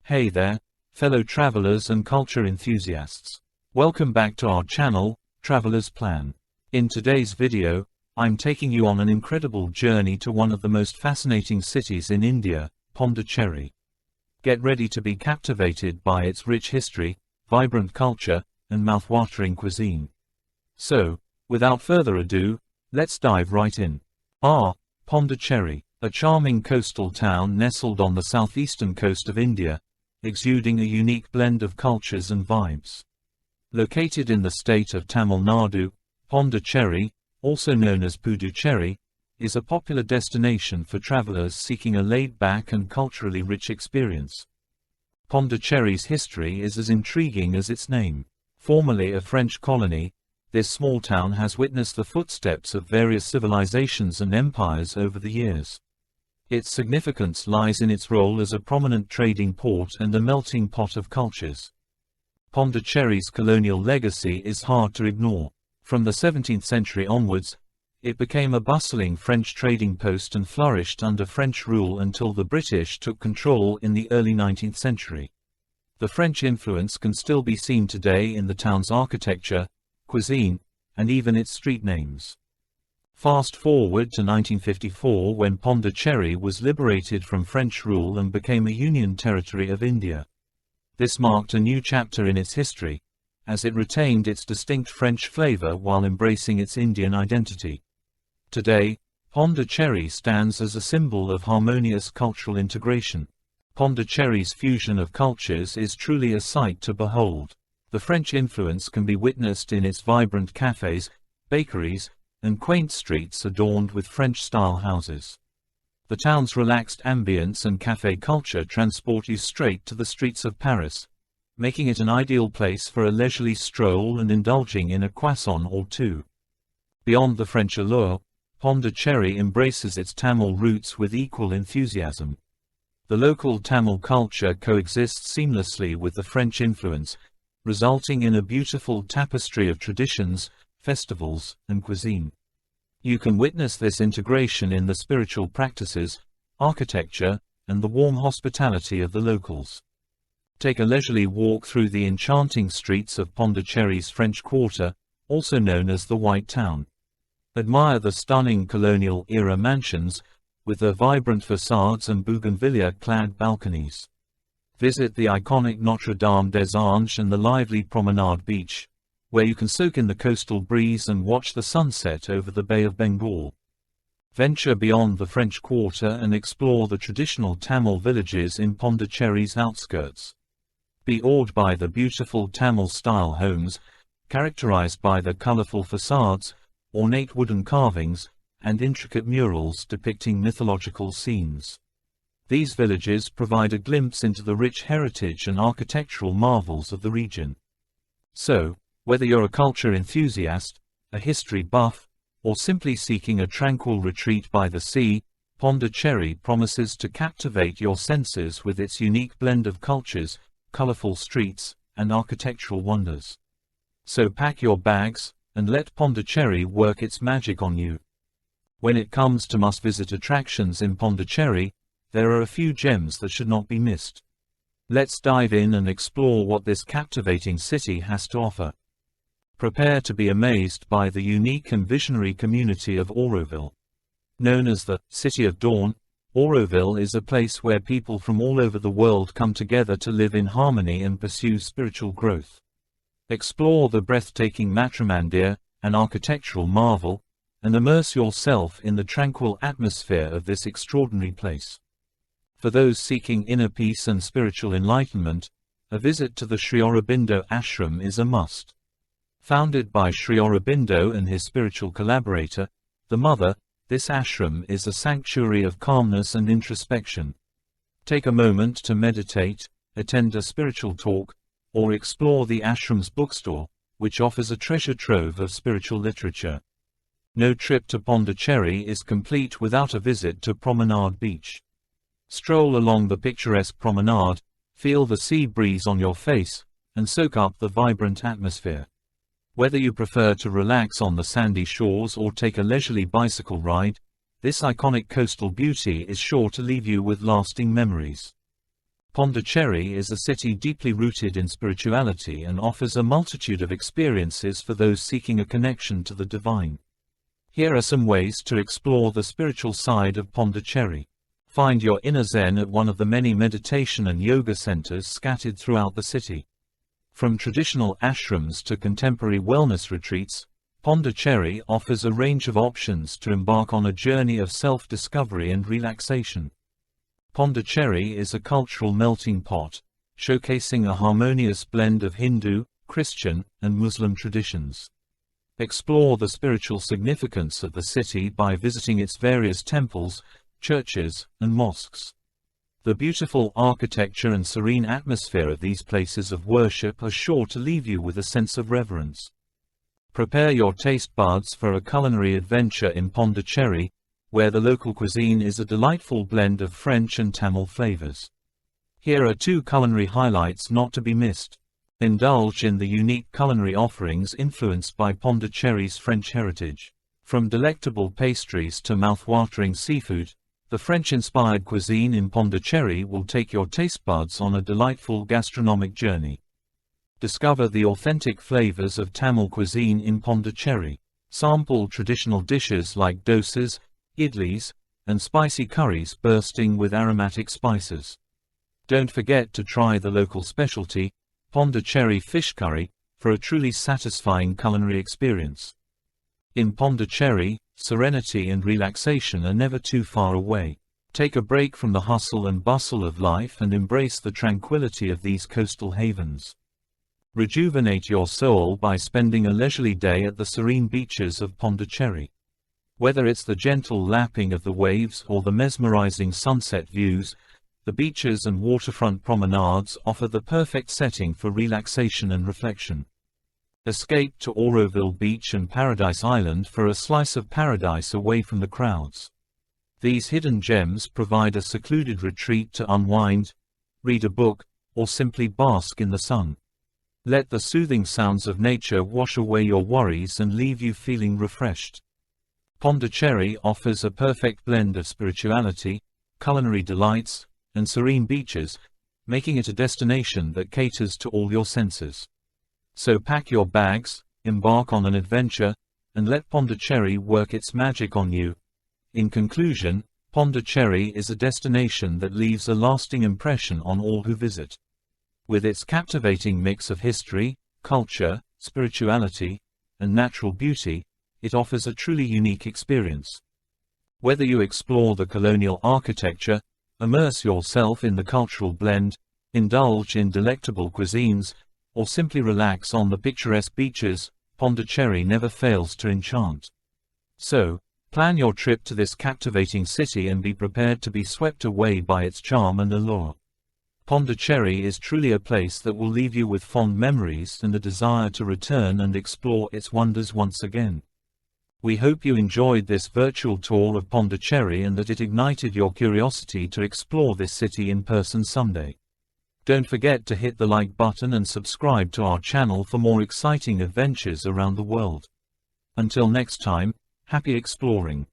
Hey there, fellow travelers and culture enthusiasts. Welcome back to our channel, Traveler's Plan. In today's video, I'm taking you on an incredible journey to one of the most fascinating cities in India, Pondicherry. Get ready to be captivated by its rich history, vibrant culture, and mouth-watering cuisine. So, without further ado, let's dive right in. Pondicherry, a charming coastal town nestled on the southeastern coast of India, exuding a unique blend of cultures and vibes. Located in the state of Tamil Nadu, Pondicherry, also known as Puducherry, is a popular destination for travelers seeking a laid-back and culturally rich experience. Pondicherry's history is as intriguing as its name. Formerly a French colony, this small town has witnessed the footsteps of various civilizations and empires over the years. Its significance lies in its role as a prominent trading port and a melting pot of cultures. Pondicherry's colonial legacy is hard to ignore. From the 17th century onwards, it became a bustling French trading post and flourished under French rule until the British took control in the early 19th century. The French influence can still be seen today in the town's architecture, cuisine, and even its street names. Fast forward to 1954 when Pondicherry was liberated from French rule and became a Union territory of India. This marked a new chapter in its history, as it retained its distinct French flavor while embracing its Indian identity. Today, Pondicherry stands as a symbol of harmonious cultural integration. Pondicherry's fusion of cultures is truly a sight to behold. The French influence can be witnessed in its vibrant cafes, bakeries, and quaint streets adorned with French-style houses. The town's relaxed ambience and café culture transport you straight to the streets of Paris, making it an ideal place for a leisurely stroll and indulging in a croissant or two. Beyond the French allure, Pondicherry embraces its Tamil roots with equal enthusiasm. The local Tamil culture coexists seamlessly with the French influence, resulting in a beautiful tapestry of traditions, festivals, and cuisine. You can witness this integration in the spiritual practices, architecture, and the warm hospitality of the locals. Take a leisurely walk through the enchanting streets of Pondicherry's French Quarter, also known as the White Town. Admire the stunning colonial-era mansions, with their vibrant facades and bougainvillea-clad balconies. Visit the iconic Notre Dame des Anges and the lively Promenade Beach, where you can soak in the coastal breeze and watch the sunset over the Bay of Bengal. Venture beyond the French Quarter and explore the traditional Tamil villages in Pondicherry's outskirts. Be awed by the beautiful Tamil-style homes, characterized by their colorful facades, ornate wooden carvings, and intricate murals depicting mythological scenes. These villages provide a glimpse into the rich heritage and architectural marvels of the region. So, whether you're a culture enthusiast, a history buff, or simply seeking a tranquil retreat by the sea, Pondicherry promises to captivate your senses with its unique blend of cultures, colorful streets, and architectural wonders. So pack your bags, and let Pondicherry work its magic on you. When it comes to must-visit attractions in Pondicherry, there are a few gems that should not be missed. Let's dive in and explore what this captivating city has to offer. Prepare to be amazed by the unique and visionary community of Auroville. Known as the City of Dawn, Auroville is a place where people from all over the world come together to live in harmony and pursue spiritual growth. Explore the breathtaking Matrimandir, an architectural marvel, and immerse yourself in the tranquil atmosphere of this extraordinary place. For those seeking inner peace and spiritual enlightenment, a visit to the Sri Aurobindo ashram is a must. Founded by Sri Aurobindo and his spiritual collaborator, the Mother, this ashram is a sanctuary of calmness and introspection. Take a moment to meditate, attend a spiritual talk, or explore the ashram's bookstore, which offers a treasure trove of spiritual literature. No trip to Pondicherry is complete without a visit to Promenade Beach. Stroll along the picturesque promenade, feel the sea breeze on your face, and soak up the vibrant atmosphere. Whether you prefer to relax on the sandy shores or take a leisurely bicycle ride, this iconic coastal beauty is sure to leave you with lasting memories. Pondicherry is a city deeply rooted in spirituality and offers a multitude of experiences for those seeking a connection to the divine. Here are some ways to explore the spiritual side of Pondicherry. Find your inner Zen at one of the many meditation and yoga centers scattered throughout the city. From traditional ashrams to contemporary wellness retreats, Pondicherry offers a range of options to embark on a journey of self-discovery and relaxation. Pondicherry is a cultural melting pot, showcasing a harmonious blend of Hindu, Christian, and Muslim traditions. Explore the spiritual significance of the city by visiting its various temples, churches, and mosques. The beautiful architecture and serene atmosphere of these places of worship are sure to leave you with a sense of reverence. Prepare your taste buds for a culinary adventure in Pondicherry, where the local cuisine is a delightful blend of French and Tamil flavors. Here are 2 culinary highlights not to be missed. Indulge in the unique culinary offerings influenced by Pondicherry's French heritage. From delectable pastries to mouth-watering seafood, the French-inspired cuisine in Pondicherry will take your taste buds on a delightful gastronomic journey. Discover the authentic flavors of Tamil cuisine in Pondicherry. Sample traditional dishes like dosas, idlis, and spicy curries bursting with aromatic spices. Don't forget to try the local specialty, Pondicherry fish curry, for a truly satisfying culinary experience. In Pondicherry, serenity and relaxation are never too far away. Take a break from the hustle and bustle of life and embrace the tranquility of these coastal havens. Rejuvenate your soul by spending a leisurely day at the serene beaches of Pondicherry. Whether it's the gentle lapping of the waves or the mesmerizing sunset views, the beaches and waterfront promenades offer the perfect setting for relaxation and reflection. Escape to Auroville Beach and Paradise Island for a slice of paradise away from the crowds. These hidden gems provide a secluded retreat to unwind, read a book, or simply bask in the sun. Let the soothing sounds of nature wash away your worries and leave you feeling refreshed. Pondicherry offers a perfect blend of spirituality, culinary delights, and serene beaches, making it a destination that caters to all your senses. So pack your bags, embark on an adventure, and let Pondicherry work its magic on you. In conclusion, Pondicherry is a destination that leaves a lasting impression on all who visit. With its captivating mix of history, culture, spirituality, and natural beauty, it offers a truly unique experience. Whether you explore the colonial architecture, immerse yourself in the cultural blend, indulge in delectable cuisines, or simply relax on the picturesque beaches, Pondicherry never fails to enchant. So, plan your trip to this captivating city and be prepared to be swept away by its charm and allure. Pondicherry is truly a place that will leave you with fond memories and a desire to return and explore its wonders once again. We hope you enjoyed this virtual tour of Pondicherry and that it ignited your curiosity to explore this city in person someday. Don't forget to hit the like button and subscribe to our channel for more exciting adventures around the world. Until next time, happy exploring.